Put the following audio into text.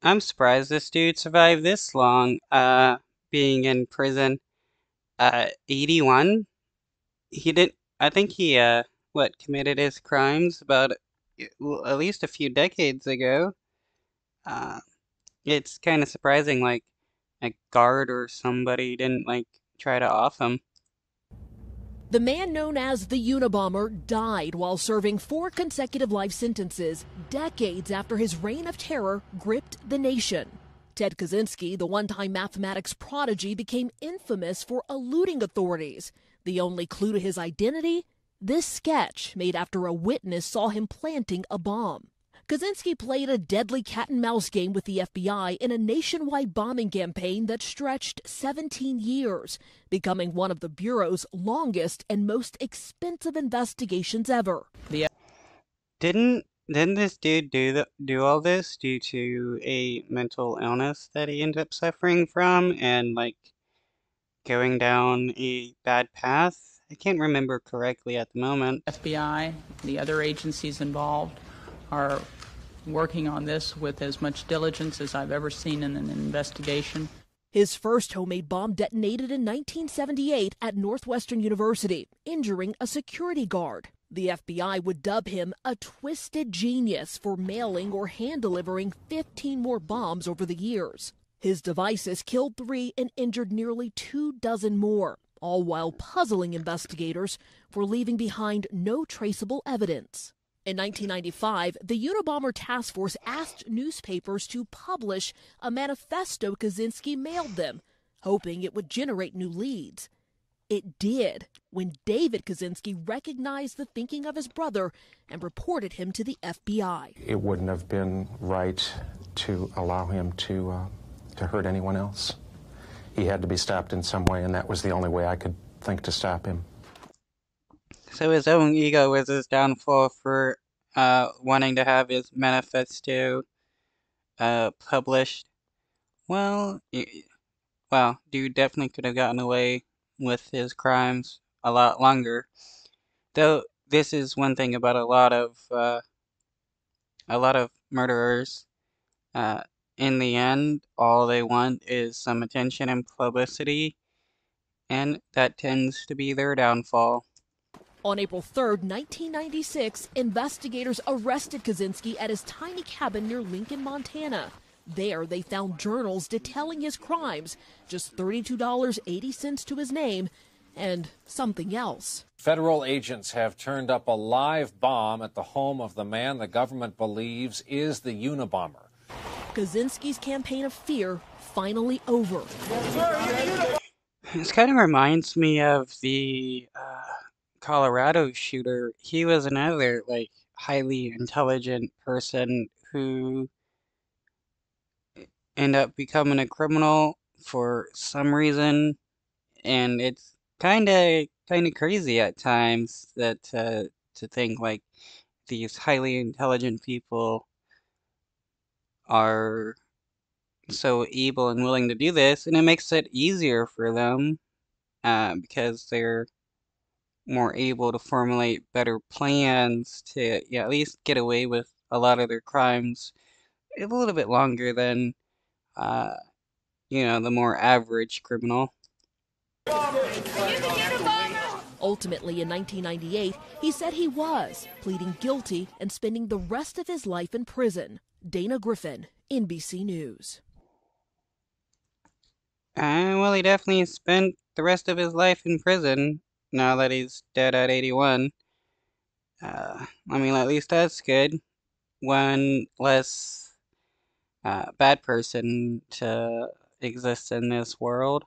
I'm surprised this dude survived this long, being in prison. 81? He did, I think he, committed his crimes about, well, at least a few decades ago. Uh, it's kind of surprising, like, a guard or somebody didn't, like, try to off him. The man known as the Unabomber died while serving 4 consecutive life sentences, decades after his reign of terror gripped the nation. Ted Kaczynski, the one-time mathematics prodigy, became infamous for eluding authorities. The only clue to his identity? This sketch made after a witness saw him planting a bomb. Kaczynski played a deadly cat-and-mouse game with the FBI in a nationwide bombing campaign that stretched 17 years, becoming one of the Bureau's longest and most expensive investigations ever. Didn't this dude do all this due to a mental illness that he ended up suffering from and, like, going down a bad path? I can't remember correctly at the moment. FBI, the other agencies involved, are working on this with as much diligence as I've ever seen in an investigation. His first homemade bomb detonated in 1978 at Northwestern University, injuring a security guard. The FBI would dub him a twisted genius for mailing or hand-delivering 15 more bombs over the years. His devices killed 3 and injured nearly 24 more, all while puzzling investigators for leaving behind no traceable evidence. In 1995, the Unabomber Task Force asked newspapers to publish a manifesto Kaczynski mailed them, hoping it would generate new leads. It did, when David Kaczynski recognized the thinking of his brother and reported him to the FBI. It wouldn't have been right to allow him to hurt anyone else. He had to be stopped in some way, and that was the only way I could think to stop him. So his own ego was his downfall for wanting to have his manifesto published. Well, dude definitely could have gotten away with his crimes a lot longer. Though this is one thing about a lot of murderers. In the end, all they want is some attention and publicity, and that tends to be their downfall. On April 3, 1996, investigators arrested Kaczynski at his tiny cabin near Lincoln, Montana. There, they found journals detailing his crimes, just $32.80 to his name, and something else. Federal agents have turned up a live bomb at the home of the man the government believes is the Unabomber. Kaczynski's campaign of fear finally over. This kind of reminds me of the Colorado shooter. He was another, like, highly intelligent person who ended up becoming a criminal for some reason, and it's kind of crazy at times that to think like these highly intelligent people are so able and willing to do this, and it makes it easier for them because they're more able to formulate better plans to at least get away with a lot of their crimes a little bit longer than the more average criminal. Ultimately, in 1998, he said he was, pleading guilty and spending the rest of his life in prison. Dana Griffin, NBC News. Well, he definitely spent the rest of his life in prison now that he's dead at 81. I mean, at least that's good. One less bad person to exist in this world.